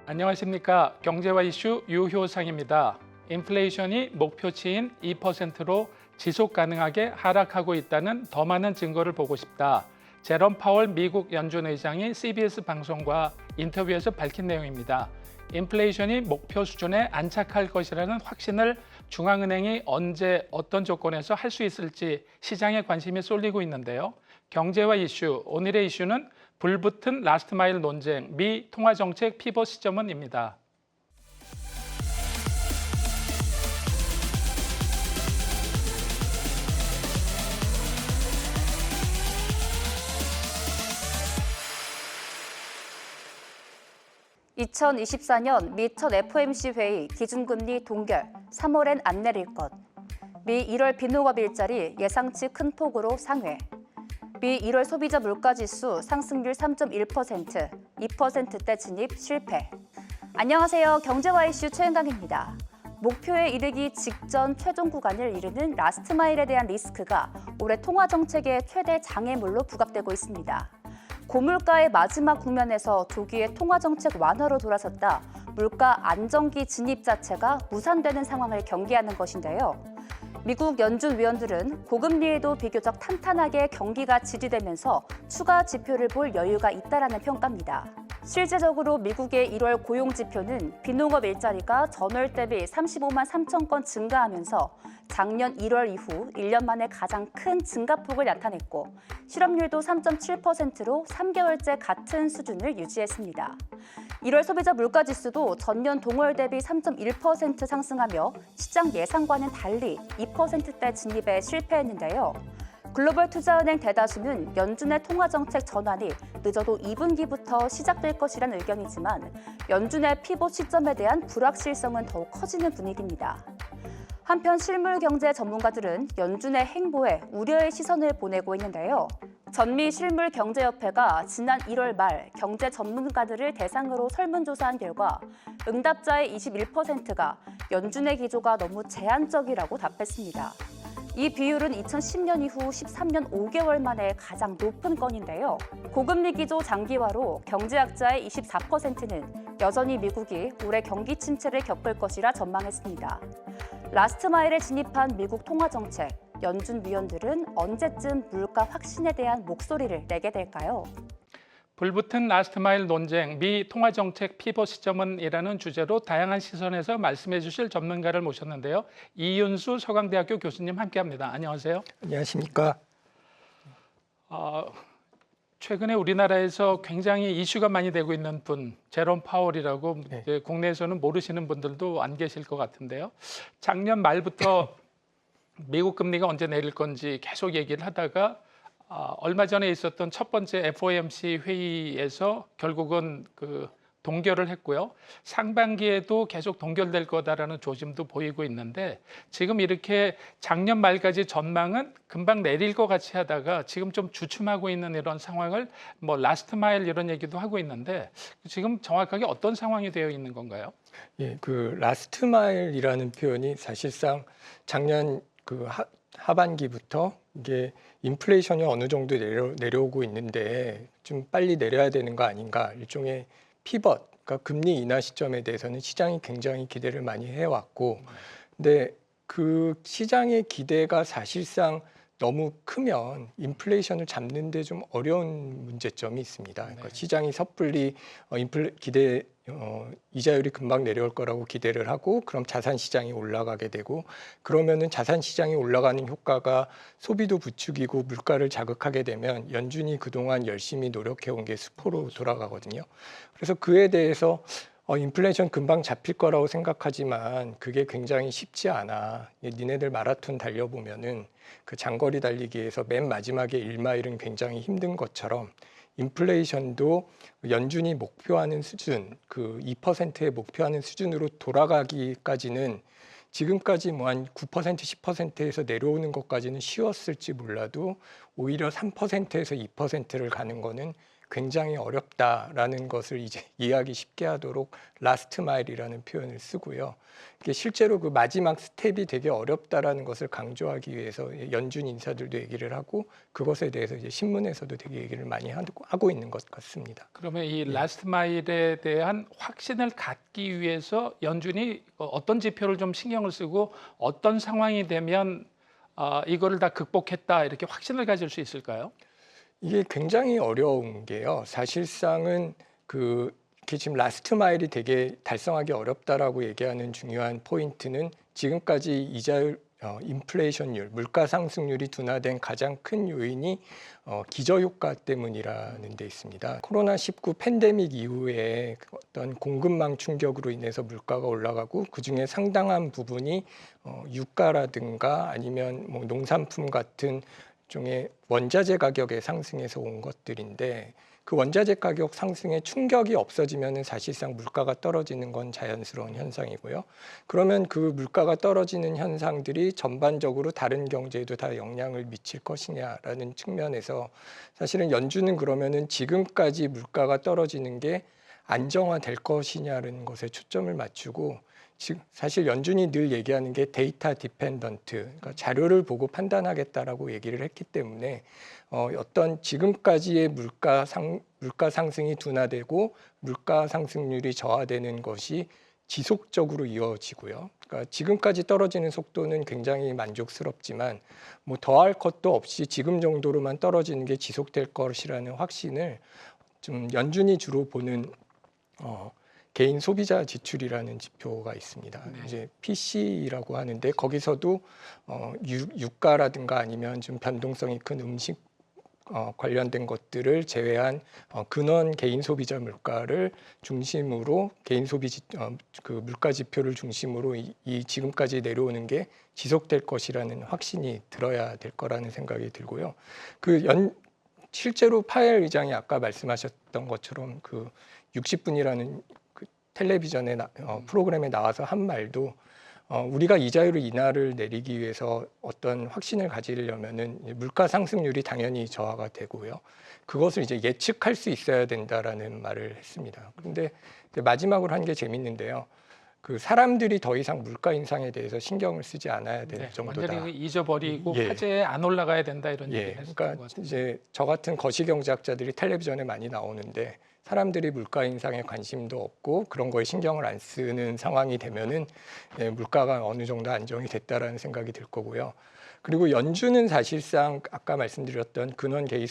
안녕하십니까. 경제와 이슈 유효상입니다. 인플레이션이 목표치인 2%로 지속 가능하게 하락하고 있다는 더 많은 증거를 보고 싶다. 제롬 파월 미국 연준 의장이 CBS 방송과 인터뷰에서 밝힌 내용입니다. 인플레이션이 목표 수준에 안착할 것이라는 확신을 중앙은행이 언제 어떤 조건에서 할 수 있을지 시장에 관심이 쏠리고 있는데요. 경제와 이슈, 오늘의 이슈는 불붙은 라스트 마일 논쟁, 미 통화정책 피벗 시점은입니다. (2024년) 미 첫 FOMC 회의 기준금리 동결, 3월엔 안 내릴 것. 미 1월 빈농업 일자리 예상치 큰 폭으로 상회. 미 1월 소비자 물가지수 상승률 3.1%, 2%대 진입 실패. 안녕하세요. 경제와 이슈 최은강입니다. 목표에 이르기 직전 최종 구간을 이르는 라스트 마일에 대한 리스크가 올해 통화 정책의 최대 장애물로 부각되고 있습니다. 고물가의 마지막 국면에서 조기의 통화 정책 완화로 돌아섰다 물가 안정기 진입 자체가 무산되는 상황을 경계하는 것인데요. 미국 연준 위원들은 고금리에도 비교적 탄탄하게 경기가 지지되면서 추가 지표를 볼 여유가 있다라는 평가입니다. 실제적으로 미국의 1월 고용 지표는 빈농업 일자리가 전월 대비 35만 3천 건 증가하면서 작년 1월 이후 1년 만에 가장 큰 증가폭을 나타냈고 실업률도 3.7%로 3개월째 같은 수준을 유지했습니다. 1월 소비자 물가지수도 전년 동월 대비 3.1% 상승하며 시장 예상과는 달리 2%대 진입에 실패했는데요. 글로벌 투자은행 대다수는 연준의 통화정책 전환이 늦어도 2분기부터 시작될 것이란 의견이지만 연준의 피봇 시점에 대한 불확실성은 더욱 커지는 분위기입니다. 한편 실물 경제 전문가들은 연준의 행보에 우려의 시선을 보내고 있는데요. 전미 실물경제협회가 지난 1월 말 경제 전문가들을 대상으로 설문조사한 결과 응답자의 21%가 연준의 기조가 너무 제한적이라고 답했습니다. 이 비율은 2010년 이후 13년 5개월 만에 가장 높은 건인데요. 고금리 기조 장기화로 경제학자의 24%는 여전히 미국이 올해 경기 침체를 겪을 것이라 전망했습니다. 라스트 마일에 진입한 미국 통화정책, 연준 위원들은 언제쯤 물가 확신에 대한 목소리를 내게 될까요? 불붙은 라스트 마일 논쟁, 미 통화정책 피벗 시점은이라는 주제로 다양한 시선에서 말씀해 주실 전문가를 모셨는데요. 이윤수 서강대학교 교수님 함께합니다. 안녕하세요. 안녕하십니까. 최근에 우리나라에서 굉장히 이슈가 많이 되고 있는 분, 제롬 파월이라고 네. 국내에서는 모르시는 분들도 안 계실 것 같은데요. 작년 말부터 미국 금리가 언제 내릴 건지 계속 얘기를 하다가 얼마 전에 있었던 첫 번째 FOMC 회의에서 결국은 동결을 했고요. 상반기에도 계속 동결될 거다라는 조짐도 보이고 있는데 지금 이렇게 작년 말까지 전망은 금방 내릴 것 같이 하다가 지금 좀 주춤하고 있는 이런 상황을 라스트 마일 이런 얘기도 하고 있는데 지금 정확하게 어떤 상황이 되어 있는 건가요? 예, 라스트 마일이라는 표현이 사실상 작년 하반기부터 이게 인플레이션이 어느 정도 내려오고 있는데 좀 빨리 내려야 되는 거 아닌가, 일종의 피벗, 그러니까 금리 인하 시점에 대해서는 시장이 굉장히 기대를 많이 해왔고, 근데 그 시장의 기대가 사실상 너무 크면 인플레이션을 잡는 데 좀 어려운 문제점이 있습니다. 그러니까 시장이 섣불리 이자율이 금방 내려올 거라고 기대를 하고 그럼 자산 시장이 올라가게 되고, 그러면은 자산 시장이 올라가는 효과가 소비도 부추기고 물가를 자극하게 되면 연준이 그동안 열심히 노력해 온 게 수포로 돌아가거든요. 그래서 그에 대해서 인플레이션 금방 잡힐 거라고 생각하지만 그게 굉장히 쉽지 않아. 니네들 마라톤 달려보면은 그 장거리 달리기에서 맨 마지막에 1마일은 굉장히 힘든 것처럼 인플레이션도 연준이 목표하는 수준, 그 2%의 목표하는 수준으로 돌아가기까지는 지금까지 한 9%, 10%에서 내려오는 것까지는 쉬웠을지 몰라도 오히려 3%에서 2%를 가는 거는 굉장히 어렵다라는 것을 이제 이해하기 쉽게 하도록 라스트 마일이라는 표현을 쓰고요. 이게 실제로 그 마지막 스텝이 되게 어렵다라는 것을 강조하기 위해서 연준 인사들도 얘기를 하고 그것에 대해서 이제 신문에서도 되게 얘기를 많이 하고 있는 것 같습니다. 그러면 이 라스트 마일에 대한 확신을 갖기 위해서 연준이 어떤 지표를 좀 신경을 쓰고 어떤 상황이 되면 이거를 다 극복했다 이렇게 확신을 가질 수 있을까요? 이게 굉장히 어려운 게요. 사실상은 이렇게 지금 라스트 마일이 되게 달성하기 어렵다라고 얘기하는 중요한 포인트는 지금까지 이자율, 인플레이션율, 물가 상승률이 둔화된 가장 큰 요인이 기저효과 때문이라는 데 있습니다. 코로나19 팬데믹 이후에 어떤 공급망 충격으로 인해서 물가가 올라가고 그중에 상당한 부분이 유가라든가 아니면 뭐 농산품 같은 종의 원자재 가격의 상승에서 온 것들인데 그 원자재 가격 상승의 충격이 없어지면 사실상 물가가 떨어지는 건 자연스러운 현상이고요. 그러면 그 물가가 떨어지는 현상들이 전반적으로 다른 경제에도 다 영향을 미칠 것이냐라는 측면에서 사실은 연준은 그러면은 지금까지 물가가 떨어지는 게 안정화될 것이냐는 것에 초점을 맞추고 지금 사실 연준이 늘 얘기하는 게 데이터 디펜던트, 그러니까 자료를 보고 판단하겠다라고 얘기를 했기 때문에 어떤 지금까지의 물가 상승이 둔화되고 물가 상승률이 저하되는 것이 지속적으로 이어지고요. 그러니까 지금까지 떨어지는 속도는 굉장히 만족스럽지만 뭐 더할 것도 없이 지금 정도로만 떨어지는 게 지속될 것이라는 확신을 좀 연준이 주로 보는 개인 소비자 지출이라는 지표가 있습니다. 네. 이제 PC라고 하는데 거기서도 유가라든가 아니면 좀 변동성이 큰 음식 관련된 것들을 제외한 근원 개인 소비자 물가를 중심으로 개인 소비 그 물가 지표를 중심으로 이 지금까지 내려오는 게 지속될 것이라는 확신이 들어야 될 거라는 생각이 들고요. 실제로 파웰 의장이 아까 말씀하셨던 것처럼 그 60분이라는 텔레비전의 프로그램에 나와서 한 말도 우리가 이자율 인하를 내리기 위해서 어떤 확신을 가지려면은 물가 상승률이 당연히 저하가 되고요. 그것을 이제 예측할 수 있어야 된다라는 말을 했습니다. 그런데 마지막으로 한 게 재밌는데요. 그 사람들이 더 이상 물가 인상에 대해서 신경을 쓰지 않아야 될 정도다. 완전히 잊어버리고 예. 화제에 안 올라가야 된다 이런 얘기를 했었던 것 그러니까 같아요. 이제 저 같은 거시경제학자들이 텔레비전에 많이 나오는데 사람들이 물가 인상에 관심도 없고 그런 거에 신경을 안 쓰는 상황이 되면은 물가가 어느 정도 안정이 됐다라는 생각이 들 거고요. 그리고 연준은 사실상 아까 말씀드렸던 근원 개인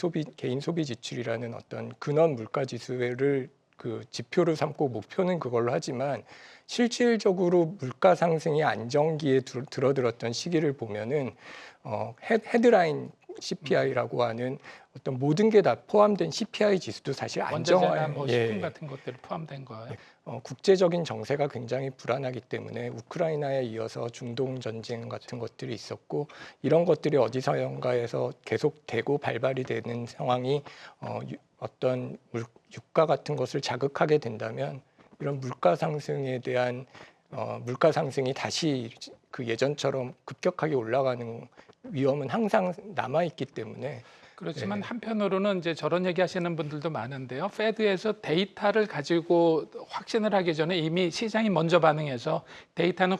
소비 지출이라는 어떤 근원 물가 지수를 그 지표로 삼고 목표는 그걸로 하지만 실질적으로 물가 상승이 안정기에 들어들었던 시기를 보면은 헤드라인 CPI라고 하는 어떤 모든 게 다 포함된 CPI 지수도 사실 원자재나 안정화에 뭐 식품 같은 것들이 포함된 거예요. 국제적인 정세가 굉장히 불안하기 때문에 우크라이나에 이어서 중동 전쟁 같은 것들이 있었고 이런 것들이 어디서인가에서 계속되고 발발이 되는 상황이 어떤 유가 같은 것을 자극하게 된다면 이런 물가 상승에 대한 물가 상승이 다시 그 예전처럼 급격하게 올라가는 위험은 항상 남아 있기 때문에 그렇지만 한편으로는 이제 저런 얘기하시는 분들도 많은데요. 페드에서 데이터를 가지고 확신을 하기 전에 이미 시장이 먼저 반응해서 데이터는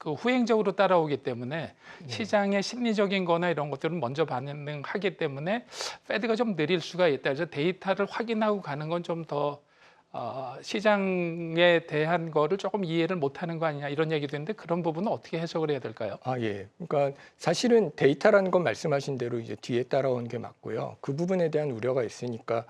후행적으로 따라오기 때문에 시장의 심리적인 거나 이런 것들은 먼저 반응하기 때문에 페드가 좀 느릴 수가 있다. 그래서 데이터를 확인하고 가는 건 좀 더 시장에 대한 거를 조금 이해를 못하는 거 아니냐 이런 얘기도 있는데 그런 부분은 어떻게 해석을 해야 될까요? 예. 그러니까 사실은 데이터라는 건 말씀하신 대로 이제 뒤에 따라오는 게 맞고요. 그 부분에 대한 우려가 있으니까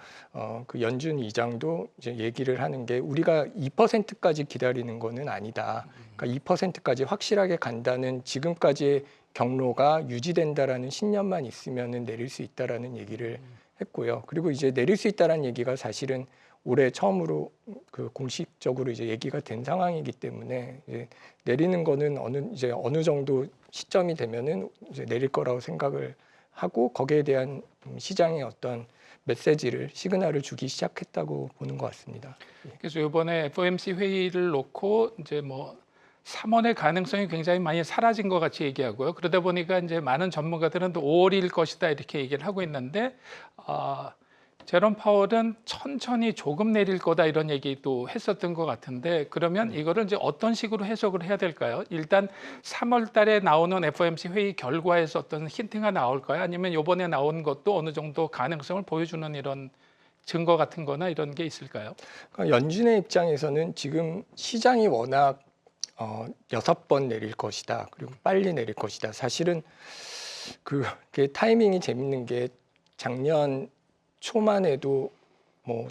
그 연준 의장도 이제 얘기를 하는 게 우리가 2%까지 기다리는 거는 아니다. 그러니까 2%까지 확실하게 간다는 지금까지의 경로가 유지된다라는 신념만 있으면은 내릴 수 있다라는 얘기를 했고요. 그리고 이제 내릴 수 있다라는 얘기가 사실은 올해 처음으로 그 공식적으로 이제 얘기가 된 상황이기 때문에 이제 내리는 거는 어느 정도 시점이 되면은 이제 내릴 거라고 생각을 하고 거기에 대한 시장의 어떤 메시지를 시그널을 주기 시작했다고 보는 것 같습니다. 그래서 이번에 FOMC 회의를 놓고 이제 뭐 3월의 가능성이 굉장히 많이 사라진 것 같이 얘기하고요. 그러다 보니까 이제 많은 전문가들은 또 5월일 것이다 이렇게 얘기를 하고 있는데 제롬 파월은 천천히 조금 내릴 거다 이런 얘기도 했었던 것 같은데 그러면 이거를 이제 어떤 식으로 해석을 해야 될까요? 일단 3월 달에 나오는 FOMC 회의 결과에서 어떤 힌트가 나올까요? 아니면 이번에 나온 것도 어느 정도 가능성을 보여주는 이런 증거 같은 거나 이런 게 있을까요? 그러니까 연준의 입장에서는 지금 시장이 워낙 6번 내릴 것이다. 그리고 빨리 내릴 것이다. 사실은 그게 타이밍이 재밌는 게 작년 초만 해도 뭐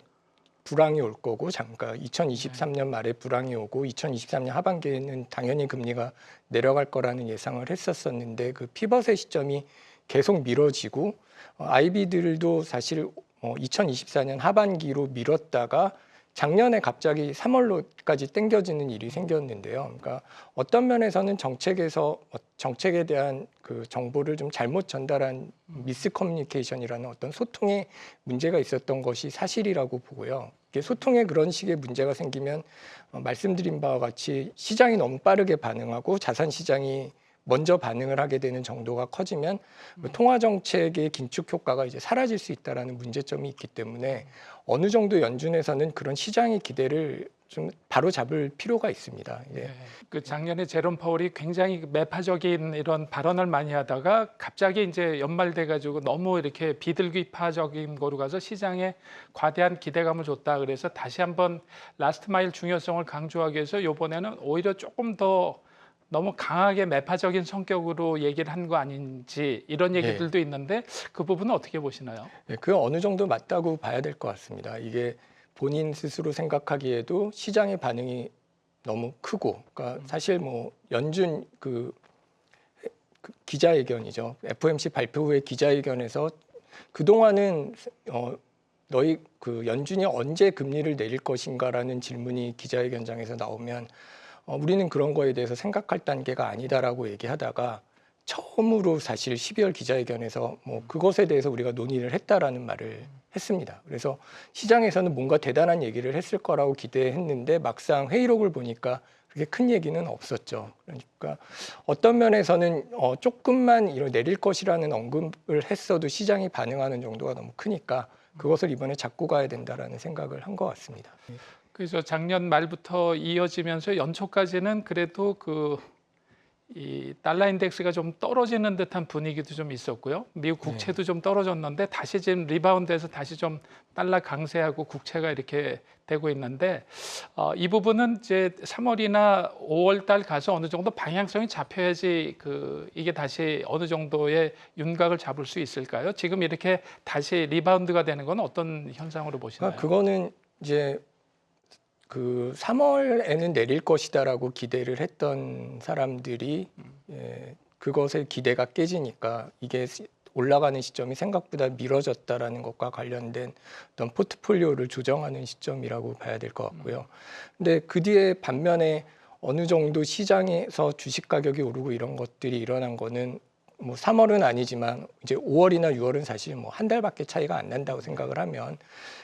불황이 올 거고 잠깐 2023년 말에 불황이 오고 2023년 하반기에는 당연히 금리가 내려갈 거라는 예상을 했었었는데 그 피벗의 시점이 계속 미뤄지고 IB들도 사실 2024년 하반기로 미뤘다가 작년에 갑자기 3월로까지 당겨지는 일이 생겼는데요. 그러니까 어떤 면에서는 정책에 대한 그 정보를 좀 잘못 전달한 미스커뮤니케이션이라는 어떤 소통에 문제가 있었던 것이 사실이라고 보고요. 이게 소통에 그런 식의 문제가 생기면 말씀드린 바와 같이 시장이 너무 빠르게 반응하고 자산 시장이 먼저 반응을 하게 되는 정도가 커지면 통화 정책의 긴축 효과가 이제 사라질 수 있다라는 문제점이 있기 때문에 어느 정도 연준에서는 그런 시장의 기대를 좀 바로 잡을 필요가 있습니다. 예. 네. 그 작년에 제롬 파월이 굉장히 매파적인 이런 발언을 많이 하다가 갑자기 이제 연말돼 가지고 너무 이렇게 비둘기파적인 거로 가서 시장에 과대한 기대감을 줬다. 그래서 다시 한번 라스트 마일 중요성을 강조하기 위해서 이번에는 오히려 조금 더 너무 강하게 매파적인 성격으로 얘기를 한 거 아닌지 이런 얘기들도 있는데 그 부분은 어떻게 보시나요? 네, 그 어느 정도 맞다고 봐야 될 것 같습니다. 이게 본인 스스로 생각하기에도 시장의 반응이 너무 크고, 그러니까 사실 뭐 연준 그 기자회견이죠. FOMC 발표 후에 기자회견에서 그 동안은 너희 그 연준이 언제 금리를 내릴 것인가라는 질문이 기자회견장에서 나오면 우리는 그런 거에 대해서 생각할 단계가 아니다라고 얘기하다가 처음으로 사실 12월 기자회견에서 뭐 그것에 대해서 우리가 논의를 했다라는 말을 했습니다. 그래서 시장에서는 뭔가 대단한 얘기를 했을 거라고 기대했는데 막상 회의록을 보니까 그렇게 큰 얘기는 없었죠. 그러니까 어떤 면에서는 조금만 이런 내릴 것이라는 언급을 했어도 시장이 반응하는 정도가 너무 크니까 그것을 이번에 잡고 가야 된다라는 생각을 한 것 같습니다. 그래서 작년 말부터 이어지면서 연초까지는 그래도 이 달러 인덱스가 좀 떨어지는 듯한 분위기도 좀 있었고요. 미국 국채도 좀 떨어졌는데 다시 지금 리바운드해서 다시 좀 달러 강세하고 국채가 이렇게 되고 있는데 이 부분은 이제 3월이나 5월 달 가서 어느 정도 방향성이 잡혀야지 이게 다시 어느 정도의 윤곽을 잡을 수 있을까요? 지금 이렇게 다시 리바운드가 되는 건 어떤 현상으로 보시나요? 그거는 이제 그 3월에는 내릴 것이다라고 기대를 했던 사람들이 그것의 기대가 깨지니까 이게 올라가는 시점이 생각보다 미뤄졌다라는 것과 관련된 어떤 포트폴리오를 조정하는 시점이라고 봐야 될 것 같고요. 근데 그 뒤에 반면에 어느 정도 시장에서 주식 가격이 오르고 이런 것들이 일어난 거는 뭐 3월은 아니지만 이제 5월이나 6월은 사실 뭐 한 달밖에 차이가 안 난다고 생각을 하면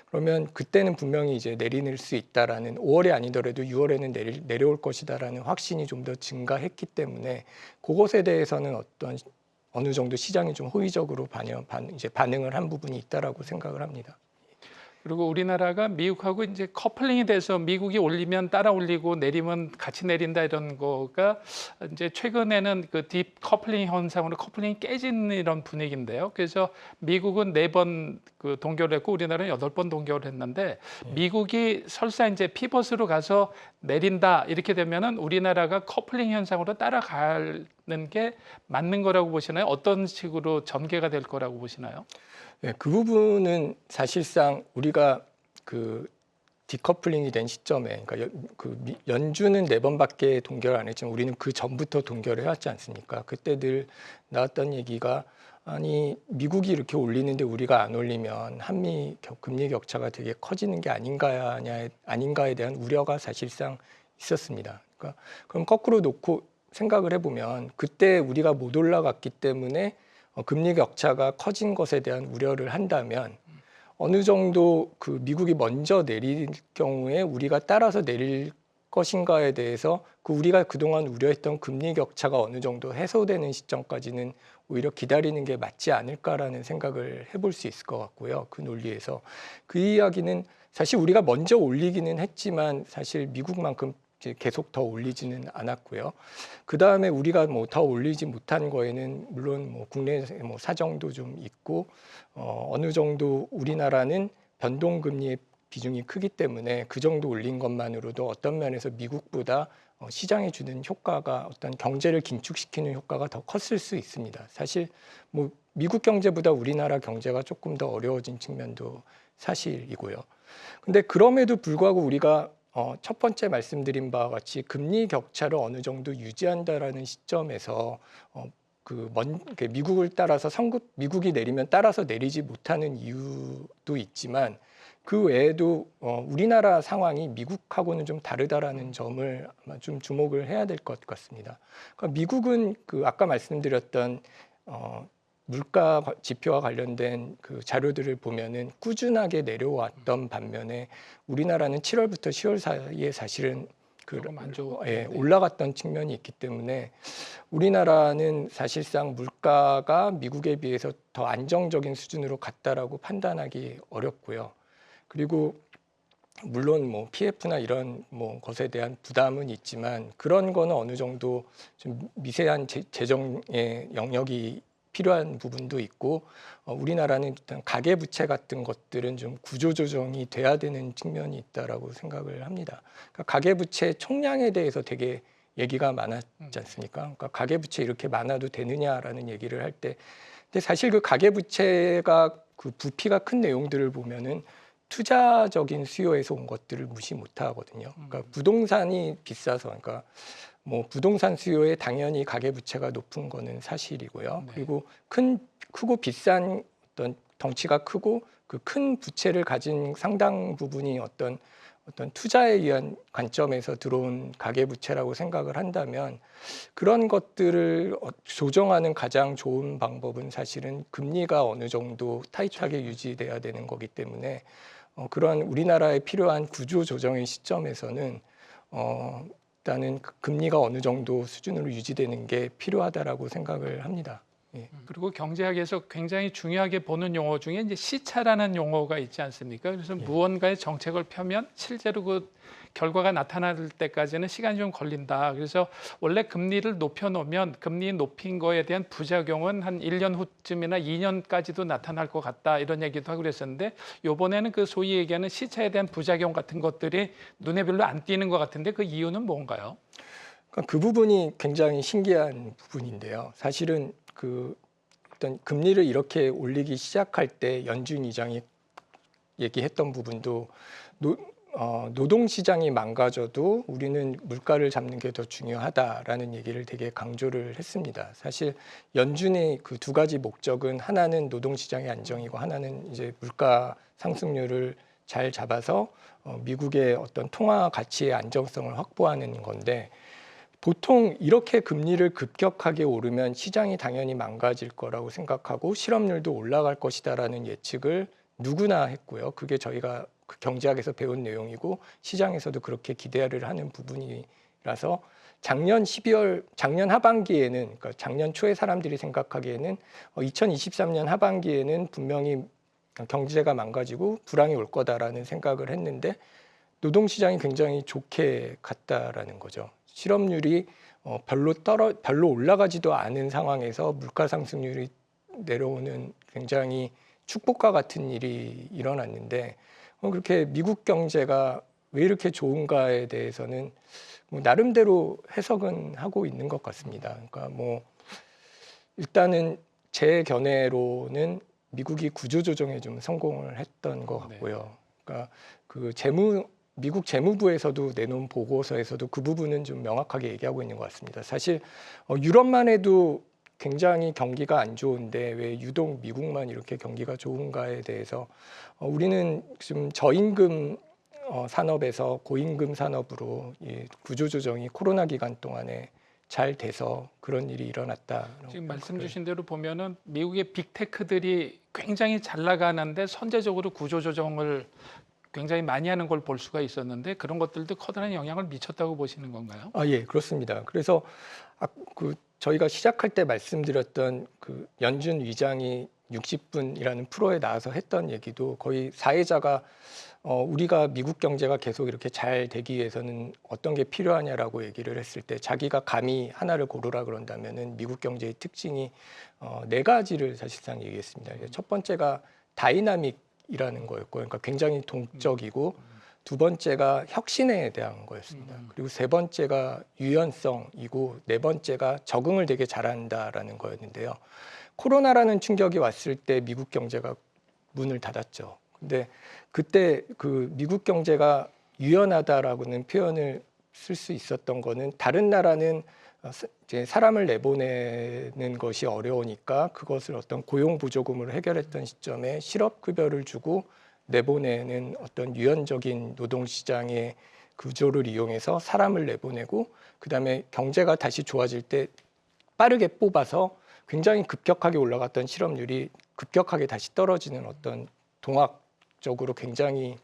그러면 그때는 분명히 이제 내릴 수 있다라는 5월이 아니더라도 6월에는 내려올 것이다라는 확신이 좀 더 증가했기 때문에 그것에 대해서는 어느 정도 시장이 좀 호의적으로 반응을 한 부분이 있다라고 생각을 합니다. 그리고 우리나라가 미국하고 이제 커플링이 돼서 미국이 올리면 따라 올리고 내리면 같이 내린다 이런 거가 이제 최근에는 그 딥 커플링 현상으로 커플링이 깨지는 이런 분위기인데요. 그래서 미국은 4번 동결을 했고 우리나라는 8번 동결을 했는데 미국이 설사 이제 피벗으로 가서 내린다 이렇게 되면은 우리나라가 커플링 현상으로 따라가는 게 맞는 거라고 보시나요? 어떤 식으로 전개가 될 거라고 보시나요? 네, 그 부분은 사실상 우리가 디커플링이 된 시점에, 그러니까 연준은 4번밖에 동결 안 했지만 우리는 그 전부터 동결을 해왔지 않습니까? 그때 늘 나왔던 얘기가 아니 미국이 이렇게 올리는데 우리가 안 올리면 한미 금리 격차가 되게 커지는 게 아닌가에 대한 우려가 사실상 있었습니다. 그러니까 그럼 거꾸로 놓고 생각을 해보면 그때 우리가 못 올라갔기 때문에 금리 격차가 커진 것에 대한 우려를 한다면 어느 정도 미국이 먼저 내릴 경우에 우리가 따라서 내릴 것인가에 대해서 우리가 그동안 우려했던 금리 격차가 어느 정도 해소되는 시점까지는 오히려 기다리는 게 맞지 않을까라는 생각을 해볼 수 있을 것 같고요. 그 논리에서 그 이야기는 사실 우리가 먼저 올리기는 했지만 사실 미국만큼 이제 계속 더 올리지는 않았고요. 그 다음에 우리가 뭐 더 올리지 못한 거에는 물론 뭐 국내 뭐 사정도 좀 있고 어느 정도 우리나라는 변동금리의 비중이 크기 때문에 그 정도 올린 것만으로도 어떤 면에서 미국보다 시장에 주는 효과가 어떤 경제를 긴축시키는 효과가 더 컸을 수 있습니다. 사실 뭐 미국 경제보다 우리나라 경제가 조금 더 어려워진 측면도 사실이고요. 근데 그럼에도 불구하고 우리가 첫 번째 말씀드린 바와 같이 금리 격차를 어느 정도 유지한다라는 시점에서 미국을 따라서 미국이 내리면 따라서 내리지 못하는 이유도 있지만 그 외에도 우리나라 상황이 미국하고는 좀 다르다라는 점을 아마 좀 주목을 해야 될 것 같습니다. 그러니까 미국은 그 아까 말씀드렸던 물가 지표와 관련된 그 자료들을 보면은 꾸준하게 내려왔던 반면에 우리나라는 7월부터 10월 사이에 사실은 올라갔던 측면이 있기 때문에 우리나라는 사실상 물가가 미국에 비해서 더 안정적인 수준으로 갔다라고 판단하기 어렵고요. 그리고 물론 뭐 PF나 이런 뭐 것에 대한 부담은 있지만 그런 거는 어느 정도 좀 미세한 재정의 영역이 필요한 부분도 있고 우리나라는 일단 가계 부채 같은 것들은 좀 구조 조정이 돼야 되는 측면이 있다라고 생각을 합니다. 그러니까 가계 부채 총량에 대해서 되게 얘기가 많았지 않습니까? 그러니까 가계 부채 이렇게 많아도 되느냐라는 얘기를 할 때, 근데 사실 그 가계 부채가 그 부피가 큰 내용들을 보면은 투자적인 수요에서 온 것들을 무시 못 하거든요. 그러니까 부동산이 비싸서, 그러니까 뭐 부동산 수요에 당연히 가계 부채가 높은 거는 사실이고요. 네. 그리고 크고 비싼 어떤 덩치가 크고 그 큰 부채를 가진 상당 부분이 어떤 투자에 의한 관점에서 들어온 가계 부채라고 생각을 한다면 그런 것들을 조정하는 가장 좋은 방법은 사실은 금리가 어느 정도 타이트하게 유지돼야 되는 거기 때문에 그런 우리나라에 필요한 구조 조정의 시점에서는 일단은 금리가 어느 정도 수준으로 유지되는 게 필요하다라고 생각을 합니다. 예. 그리고 경제학에서 굉장히 중요하게 보는 용어 중에 이제 시차라는 용어가 있지 않습니까? 그래서 무언가의 정책을 펴면 실제로 그 결과가 나타날 때까지는 시간이 좀 걸린다. 그래서 원래 금리를 높여놓으면 금리 높인 거에 대한 부작용은 한 1년 후쯤이나 2년까지도 나타날 것 같다. 이런 얘기도 하고 그랬었는데 이번에는 그 소위 얘기하는 시차에 대한 부작용 같은 것들이 눈에 별로 안 띄는 것 같은데 그 이유는 뭔가요? 그러니까 그 부분이 굉장히 신기한 부분인데요. 사실은 어떤 금리를 이렇게 올리기 시작할 때 연준 의장이 얘기했던 부분도 노동시장이 망가져도 우리는 물가를 잡는 게 더 중요하다라는 얘기를 되게 강조를 했습니다. 사실 연준의 그 두 가지 목적은 하나는 노동시장의 안정이고 하나는 이제 물가 상승률을 잘 잡아서 미국의 어떤 통화 가치의 안정성을 확보하는 건데 보통 이렇게 금리를 급격하게 오르면 시장이 당연히 망가질 거라고 생각하고 실업률도 올라갈 것이다라는 예측을 누구나 했고요. 그게 저희가 그 경제학에서 배운 내용이고 시장에서도 그렇게 기대를 하는 부분이라서 작년 하반기에는, 그러니까 작년 초에 사람들이 생각하기에는 2023년 하반기에는 분명히 경제가 망가지고 불황이 올 거다라는 생각을 했는데 노동시장이 굉장히 좋게 갔다라는 거죠. 실업률이 별로 올라가지도 않은 상황에서 물가 상승률이 내려오는 굉장히 축복과 같은 일이 일어났는데 그렇게 미국 경제가 왜 이렇게 좋은가에 대해서는 뭐 나름대로 해석은 하고 있는 것 같습니다. 그러니까 뭐 일단은 제 견해로는 미국이 구조조정에 좀 성공을 했던 것 같고요. 그러니까 미국 재무부에서도 내놓은 보고서에서도 그 부분은 좀 명확하게 얘기하고 있는 것 같습니다. 사실 유럽만 해도 굉장히 경기가 안 좋은데 왜 유독 미국만 이렇게 경기가 좋은가에 대해서 우리는 지금 저임금 산업에서 고임금 산업으로 이 구조조정이 코로나 기간 동안에 잘 돼서 그런 일이 일어났다. 지금 말씀 주신 대로 보면은 미국의 빅테크들이 굉장히 잘 나가는데 선제적으로 구조조정을 굉장히 많이 하는 걸 볼 수가 있었는데 그런 것들도 커다란 영향을 미쳤다고 보시는 건가요? 예, 그렇습니다. 그래서 저희가 시작할 때 말씀드렸던 그 연준 위장이 60분이라는 프로에 나와서 했던 얘기도 거의 사회자가 우리가 미국 경제가 계속 이렇게 잘 되기 위해서는 어떤 게 필요하냐라고 얘기를 했을 때 자기가 감히 하나를 고르라 그런다면은 미국 경제의 특징이 네 가지를 사실상 얘기했습니다. 첫 번째가 다이나믹이라는 거였고, 그러니까 굉장히 동적이고, 두 번째가 혁신에 대한 거였습니다. 그리고 세 번째가 유연성이고, 네 번째가 적응을 되게 잘한다라는 거였는데요. 코로나라는 충격이 왔을 때 미국 경제가 문을 닫았죠. 근데 그때 그 미국 경제가 유연하다라고는 표현을 쓸 수 있었던 거는 다른 나라는 이제 사람을 내보내는 것이 어려우니까 그것을 어떤 고용 보조금으로 해결했던 시점에 실업급여를 주고 내보내는 어떤 유연적인 노동시장의 구조를 이용해서 사람을 내보내고 그다음에 경제가 다시 좋아질 때 빠르게 뽑아서 굉장히 급격하게 올라갔던 실업률이 급격하게 다시 떨어지는 어떤 동학적으로 굉장히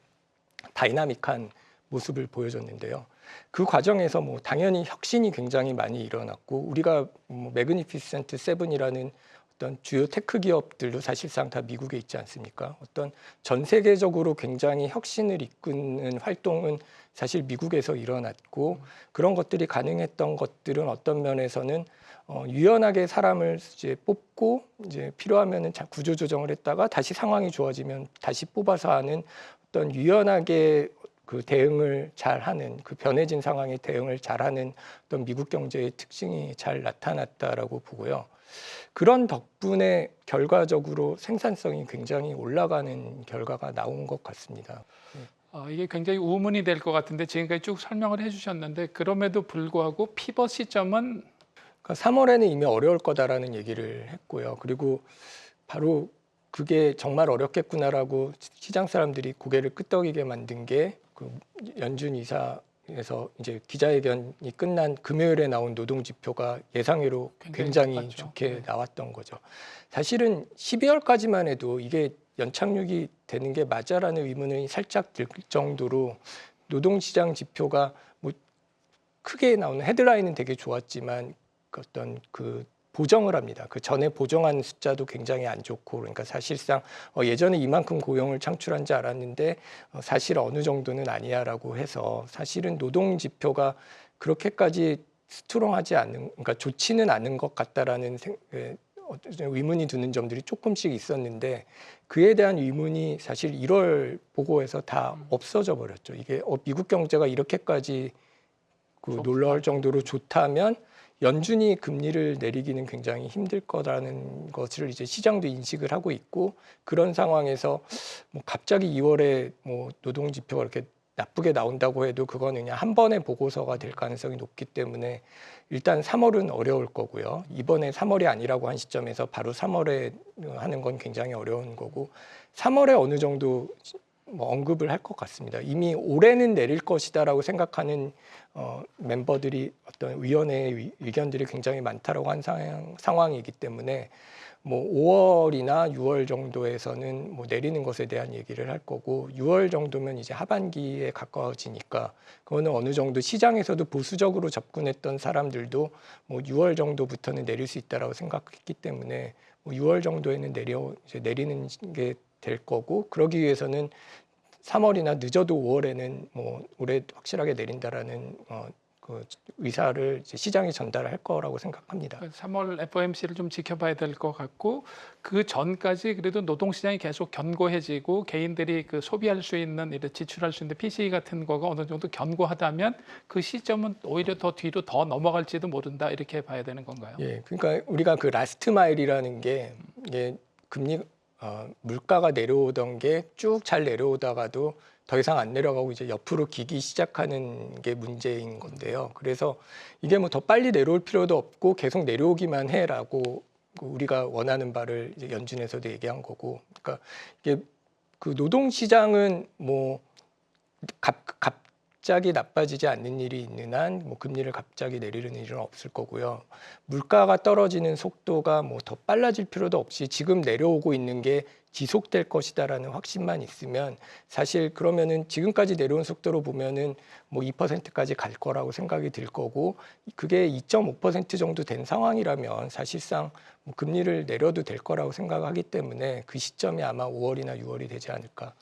다이나믹한 모습을 보여줬는데요. 그 과정에서 뭐 당연히 혁신이 굉장히 많이 일어났고 우리가 매그니피센트 세븐이라는 어떤 주요 테크 기업들도 사실상 다 미국에 있지 않습니까? 어떤 전 세계적으로 굉장히 혁신을 이끄는 활동은 사실 미국에서 일어났고 그런 것들이 가능했던 것들은 어떤 면에서는 유연하게 사람을 이제 뽑고 이제 필요하면은 구조 조정을 했다가 다시 상황이 좋아지면 다시 뽑아서 하는 어떤 유연하게 그 대응을 잘하는 그 변해진 상황에 대응을 잘하는 어떤 미국 경제의 특징이 잘 나타났다라고 보고요. 그런 덕분에 결과적으로 생산성이 굉장히 올라가는 결과가 나온 것 같습니다. 이게 굉장히 우문이 될 것 같은데 지금까지 쭉 설명을 해주셨는데 그럼에도 불구하고 피벗 시점은 그러니까 3월에는 이미 어려울 거다라는 얘기를 했고요. 그리고 바로 그게 정말 어렵겠구나라고 시장 사람들이 고개를 끄덕이게 만든 게 그 연준 이사에서 이제 기자회견이 끝난 금요일에 나온 노동 지표가 예상외로 굉장히 높았죠. 좋게 네. 나왔던 거죠. 사실은 12월까지만 해도 이게 연착륙이 되는 게 맞아라는 의문이 살짝 들 정도로 노동시장 지표가 뭐 크게 나오는 헤드라인은 되게 좋았지만 그 어떤 그 보정을 합니다. 그 전에 보정한 숫자도 굉장히 안 좋고 그러니까 사실상 예전에 이만큼 고용을 창출한 줄 알았는데 사실 어느 정도는 아니야라고 해서 사실은 노동 지표가 그렇게까지 스트롱하지 않은 그러니까 좋지는 않은 것 같다라는 의문이 드는 점들이 조금씩 있었는데 그에 대한 의문이 사실 1월 보고에서 다 없어져 버렸죠. 이게 미국 경제가 이렇게까지 그 놀라울 정도로 좋다면 연준이 금리를 내리기는 굉장히 힘들 거라는 것을 이제 시장도 인식을 하고 있고 그런 상황에서 뭐 갑자기 2월에 뭐 노동 지표가 이렇게 나쁘게 나온다고 해도 그거는 그냥 한 번의 보고서가 될 가능성이 높기 때문에 일단 3월은 어려울 거고요. 이번에 3월이 아니라고 한 시점에서 바로 3월에 하는 건 굉장히 어려운 거고 3월에 어느 정도 뭐 언급을 할 것 같습니다. 이미 올해는 내릴 것이다라고 생각하는 멤버들이 어떤 위원회의 의견들이 굉장히 많다라고 한 상황이기 때문에 뭐 5월이나 6월 정도에서는 뭐 내리는 것에 대한 얘기를 할 거고 6월 정도면 이제 하반기에 가까워지니까 그거는 어느 정도 시장에서도 보수적으로 접근했던 사람들도 뭐 6월 정도부터는 내릴 수 있다라고 생각했기 때문에 뭐 6월 정도에는 이제 내리는 게 될 거고 그러기 위해서는 3월이나 늦어도 5월에는 뭐 올해 확실하게 내린다라는 그 의사를 이제 시장에 전달할 거라고 생각합니다. 3월 FOMC를 좀 지켜봐야 될 것 같고 그 전까지 그래도 노동시장이 계속 견고해지고 개인들이 그 소비할 수 있는 이런 지출할 수 있는 PCE 같은 거가 어느 정도 견고하다면 그 시점은 오히려 더 뒤로 더 넘어갈지도 모른다 이렇게 봐야 되는 건가요? 예, 그러니까 우리가 그 라스트 마일이라는 게 이게 금리 물가가 내려오던 게 쭉 잘 내려오다가도 더 이상 안 내려가고 이제 옆으로 기기 시작하는 게 문제인 건데요. 그래서 이게 뭐 더 빨리 내려올 필요도 없고 계속 내려오기만 해라고 우리가 원하는 바를 이제 연준에서도 얘기한 거고. 그러니까 이게 그 노동 시장은 뭐 갑자기 나빠지지 않는 일이 있는 한 뭐 금리를 갑자기 내리는 일은 없을 거고요. 물가가 떨어지는 속도가 뭐 더 빨라질 필요도 없이 지금 내려오고 있는 게 지속될 것이다라는 확신만 있으면 사실 그러면은 지금까지 내려온 속도로 보면은 뭐 2%까지 갈 거라고 생각이 들 거고 그게 2.5% 정도 된 상황이라면 사실상 뭐 금리를 내려도 될 거라고 생각하기 때문에 그 시점이 아마 5월이나 6월이 되지 않을까.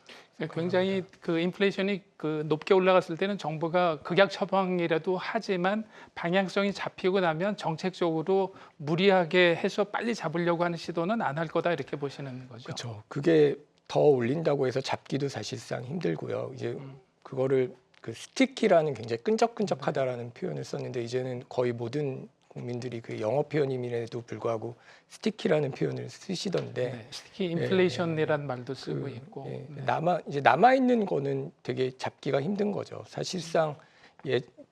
굉장히 그 인플레이션이 그 높게 올라갔을 때는 정부가 극약 처방이라도 하지만 방향성이 잡히고 나면 정책적으로 무리하게 해서 빨리 잡으려고 하는 시도는 안 할 거다 이렇게 보시는 거죠. 그렇죠. 그게 더 올린다고 해서 잡기도 사실상 힘들고요. 이제 그거를 그 스티키라는 굉장히 끈적끈적하다라는 표현을 썼는데 이제는 거의 모든 국민들이 그 영어 표현임에도 불구하고 스티키라는 표현을 쓰시던데 네, 특히 인플레이션이란 말도 쓰고 있고 예, 네. 남아 있는 거는 되게 잡기가 힘든 거죠. 사실상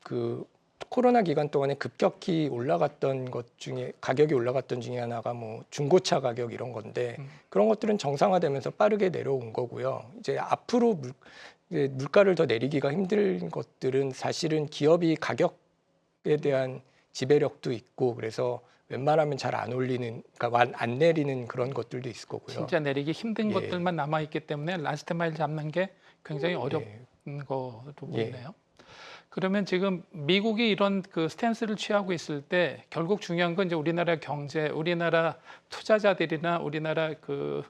그 코로나 기간 동안에 급격히 올라갔던 것 중에 가격이 올라갔던 중에 하나가 뭐 중고차 가격 이런 건데 그런 것들은 정상화되면서 빠르게 내려온 거고요. 이제 앞으로 물가를 더 내리기가 힘든 것들은 사실은 기업이 가격에 대한 지배력도 있고 그래서 웬만하면 잘 안 올리는, 그러니까 안 내리는 그런 것들도 있을 거고요. 진짜 내리기 힘든 예. 것들만 남아 있기 때문에 라스트 마일 잡는 게 굉장히 어려운 예. 거로 예. 보이네요. 그러면 지금 미국이 이런 그 스탠스를 취하고 있을 때 결국 중요한 건 이제 우리나라 경제, 우리나라 투자자들이나 우리나라 그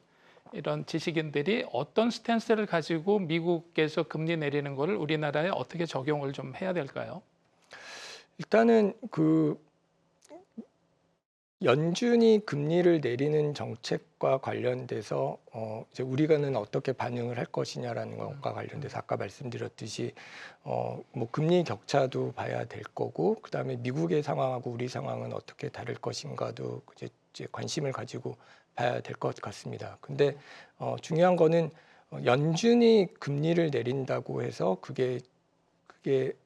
이런 지식인들이 어떤 스탠스를 가지고 미국에서 금리 내리는 거를 우리나라에 어떻게 적용을 좀 해야 될까요? 일단은 그 연준이 금리를 내리는 정책과 관련돼서 이제 우리가는 어떻게 반응을 할 것이냐라는 것과 관련돼서 아까 말씀드렸듯이 뭐 금리 격차도 봐야 될 거고 그다음에 미국의 상황하고 우리 상황은 어떻게 다를 것인가도 이제 관심을 가지고 봐야 될 것 같습니다. 근데 중요한 거는 연준이 금리를 내린다고 해서 그게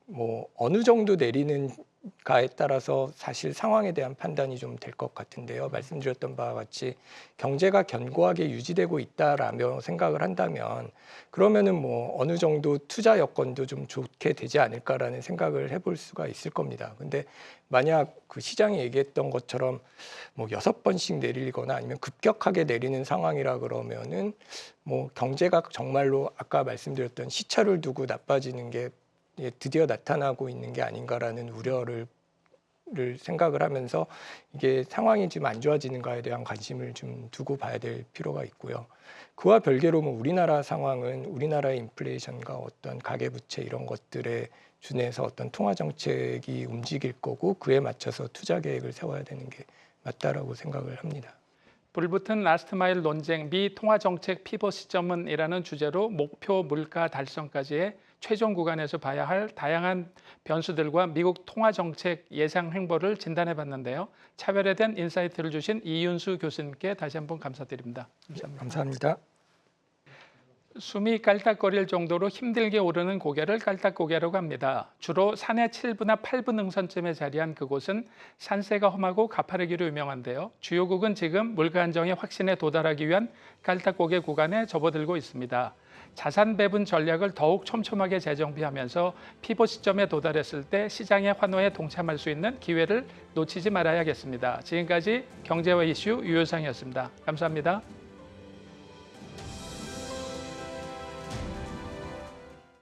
뭐 어느 정도 내리는가에 따라서 사실 상황에 대한 판단이 좀 될 것 같은데요. 말씀드렸던 바와 같이 경제가 견고하게 유지되고 있다라며 생각을 한다면 그러면은 뭐 어느 정도 투자 여건도 좀 좋게 되지 않을까라는 생각을 해볼 수가 있을 겁니다. 근데 만약 그 시장이 얘기했던 것처럼 뭐 6번씩 내리거나 아니면 급격하게 내리는 상황이라 그러면은 뭐 경제가 정말로 아까 말씀드렸던 시차를 두고 나빠지는 게 드디어 나타나고 있는 게 아닌가라는 우려를 생각을 하면서 이게 상황이 지금 안 좋아지는가에 대한 관심을 좀 두고 봐야 될 필요가 있고요. 그와 별개로 뭐 우리나라 상황은 우리나라의 인플레이션과 어떤 가계부채 이런 것들에 준해서 어떤 통화 정책이 움직일 거고 그에 맞춰서 투자 계획을 세워야 되는 게 맞다라고 생각을 합니다. 불붙은 라스트 마일 논쟁 미 통화 정책 피벗 시점은이라는 주제로 목표 물가 달성까지의 최종 구간에서 봐야 할 다양한 변수들과 미국 통화 정책 예상 행보를 진단해 봤는데요. 차별화된 인사이트를 주신 이윤수 교수님께 다시 한번 감사드립니다. 감사합니다. 감사합니다. 숨이 깔딱거릴 정도로 힘들게 오르는 고개를 깔딱고개라고 합니다. 주로 산의 7부나 8부 능선쯤에 자리한 그곳은 산세가 험하고 가파르기로 유명한데요. 주요국은 지금 물가 안정의 확신에 도달하기 위한 깔딱고개 구간에 접어들고 있습니다. 자산 배분 전략을 더욱 촘촘하게 재정비하면서 피봇 시점에 도달했을 때 시장의 환호에 동참할 수 있는 기회를 놓치지 말아야겠습니다. 지금까지 경제와 이슈 유효상이었습니다. 감사합니다.